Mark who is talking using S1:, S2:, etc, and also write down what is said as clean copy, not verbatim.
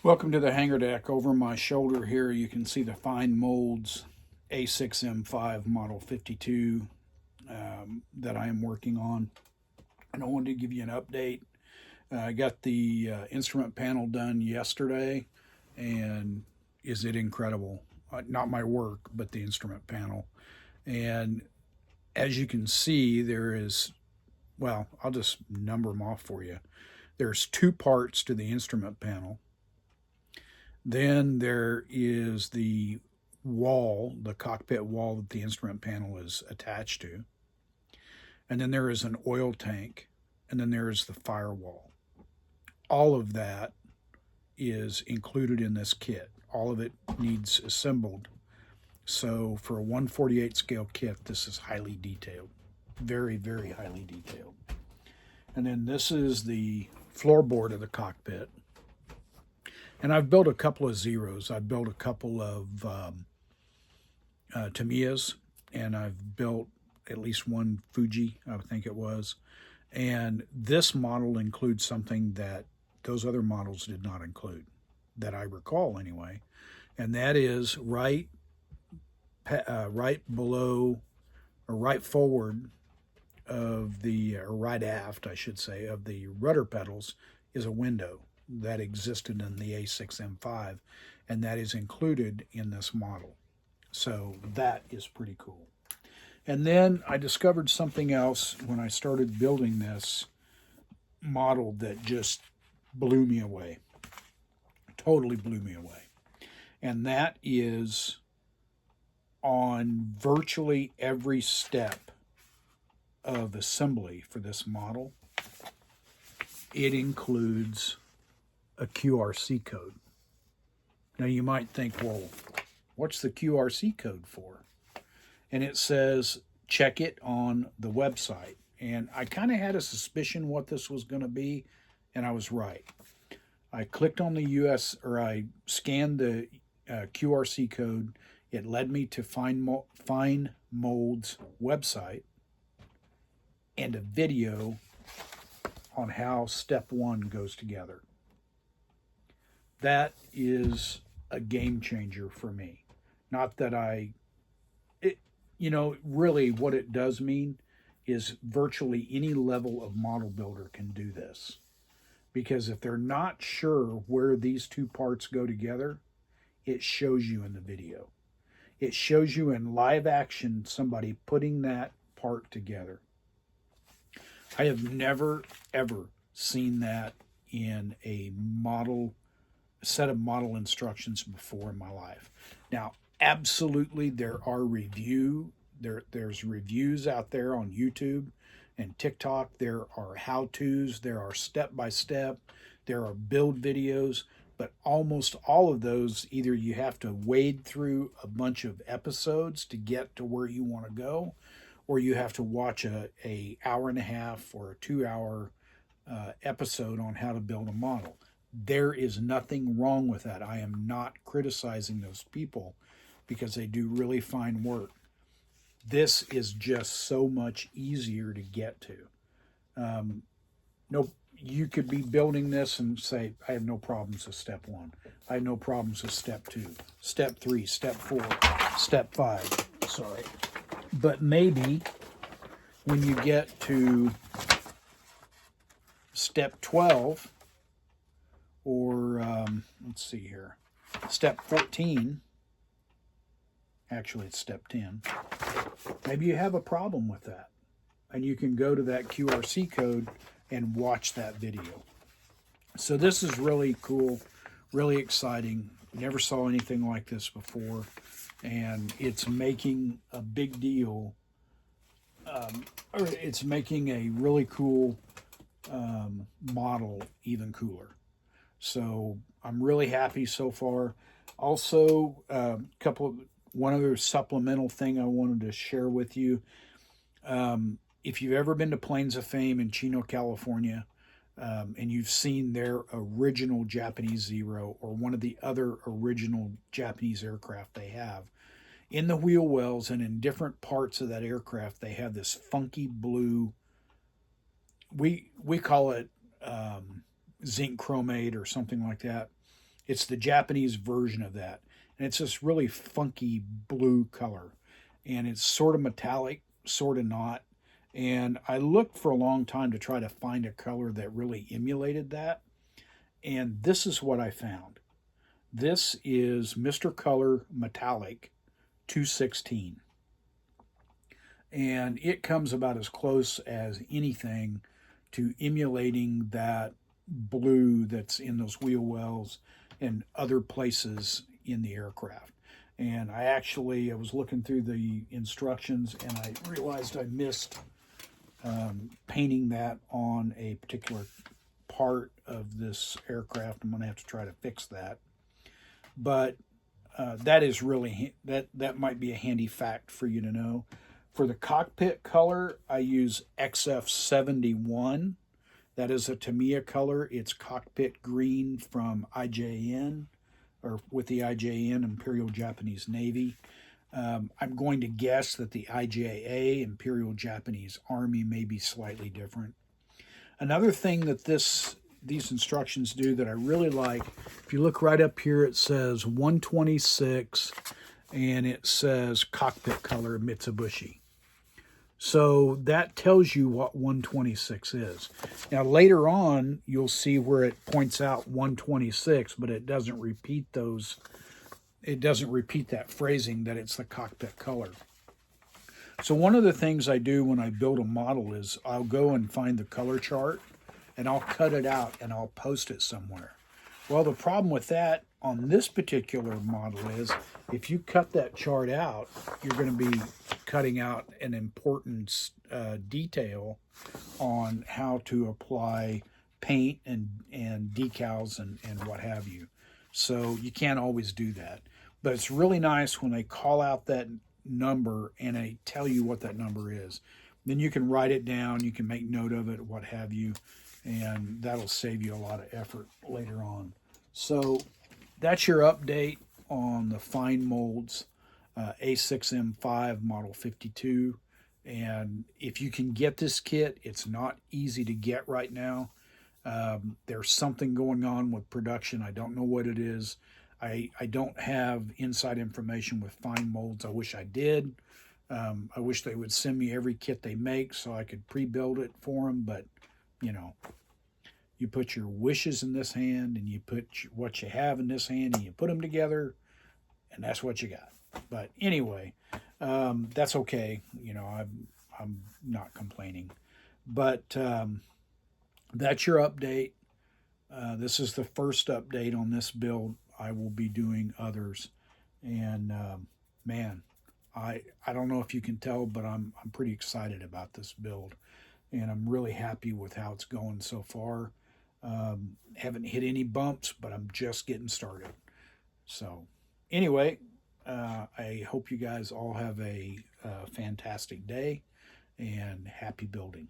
S1: Welcome to the hangar deck. Over my shoulder here you can see the Fine Molds A6M5 Model 52 that I am working on. And I wanted to give you an update. I got the instrument panel done yesterday, and is it incredible? Not my work, but the instrument panel. And as you can see, there is, well, I'll just number them off for you. There's two parts to the instrument panel. Then there is the wall, the cockpit wall that the instrument panel is attached to. And then there is an oil tank. And then there is the firewall. All of that is included in this kit. All of it needs assembled. So for a 1/48 scale kit, this is highly detailed. Very, very highly detailed. And then this is the floorboard of the cockpit. And I've built a couple of Zeros. I've built a couple of Tamiyas, and I've built at least one Fuji, I think it was. And this model includes something that those other models did not include, that I recall anyway. And that is right below, or right forward of the, or right aft, I should say, of the rudder pedals is a window that existed in the A6M5, and that is included in this model. So that is pretty cool. And then I discovered something else when I started building this model that just blew me away. Totally blew me away. And that is on virtually every step of assembly for this model, it includes a QRC code. Now you might think, well, what's the QRC code for? And it says, check it on the website. And I kind of had a suspicion what this was going to be, and I was right. I clicked on the I scanned the QRC code. It led me to Fine Mold's website and a video on how step one goes together. That is a game changer for me. Not that really what it does mean is virtually any level of model builder can do this. Because if they're not sure where these two parts go together, it shows you in the video. It shows you in live action somebody putting that part together. I have never, ever seen that in a set of model instructions before in my life. Now, absolutely, there's reviews out there on YouTube and TikTok. There are how-tos, there are step-by-step, there are build videos, but almost all of those, either you have to wade through a bunch of episodes to get to where you want to go, or you have to watch a hour and a half or a 2-hour episode on how to build a model. There is nothing wrong with that. I am not criticizing those people because they do really fine work. This is just so much easier to get to. You could be building this and say, I have no problems with step one. I have no problems with step two, step three, step four, step five. Sorry. But maybe when you get to step 12, or let's see here, step 14, actually it's step 10, maybe you have a problem with that. And you can go to that QRC code and watch that video. So this is really cool, really exciting. Never saw anything like this before. And it's making a big deal, or it's making a really cool model even cooler. So I'm really happy so far. Also, one other supplemental thing I wanted to share with you. If you've ever been to Plains of Fame in Chino, California, and you've seen their original Japanese Zero or one of the other original Japanese aircraft they have, in the wheel wells and in different parts of that aircraft, they have this funky blue, we call it zinc chromate or something like that. It's the Japanese version of that. And it's this really funky blue color. And it's sort of metallic, sort of not. And I looked for a long time to try to find a color that really emulated that. And this is what I found. This is Mr. Color Metallic 216. And it comes about as close as anything to emulating that blue that's in those wheel wells and other places in the aircraft. And I was looking through the instructions and I realized I missed painting that on a particular part of this aircraft. I'm going to have to try to fix that. But that is really, that might be a handy fact for you to know. For the cockpit color, I use XF71. That is a Tamiya color. It's cockpit green from IJN, or with the IJN, Imperial Japanese Navy. I'm going to guess that the IJA, Imperial Japanese Army, may be slightly different. Another thing that these instructions do that I really like, if you look right up here, it says 126 and it says cockpit color Mitsubishi. So that tells you what 126 is. Now later on, you'll see where it points out 126, but it doesn't repeat those. It doesn't repeat that phrasing that it's the cockpit color. So one of the things I do when I build a model is I'll go and find the color chart and I'll cut it out and I'll post it somewhere. Well, the problem with that on this particular model is if you cut that chart out, you're going to be cutting out an important detail on how to apply paint and decals and what have you. So you can't always do that. But it's really nice when they call out that number and they tell you what that number is. Then you can write it down, you can make note of it, what have you, and that'll save you a lot of effort later on. So that's your update on the Fine Molds A6M5 Model 52. And if you can get this kit, it's not easy to get right now. There's something going on with production. I don't know what it is. I don't have inside information with Fine Molds. I wish I did. I wish they would send me every kit they make so I could pre-build it for them. But, you know, you put your wishes in this hand and you put what you have in this hand and you put them together and that's what you got. But anyway, that's okay. You know, I'm not complaining. But that's your update. This is the first update on this build. I will be doing others. And man, I don't know if you can tell, but I'm pretty excited about this build. And I'm really happy with how it's going so far. Haven't hit any bumps, but I'm just getting started. So anyway, I hope you guys all have a fantastic day and happy building.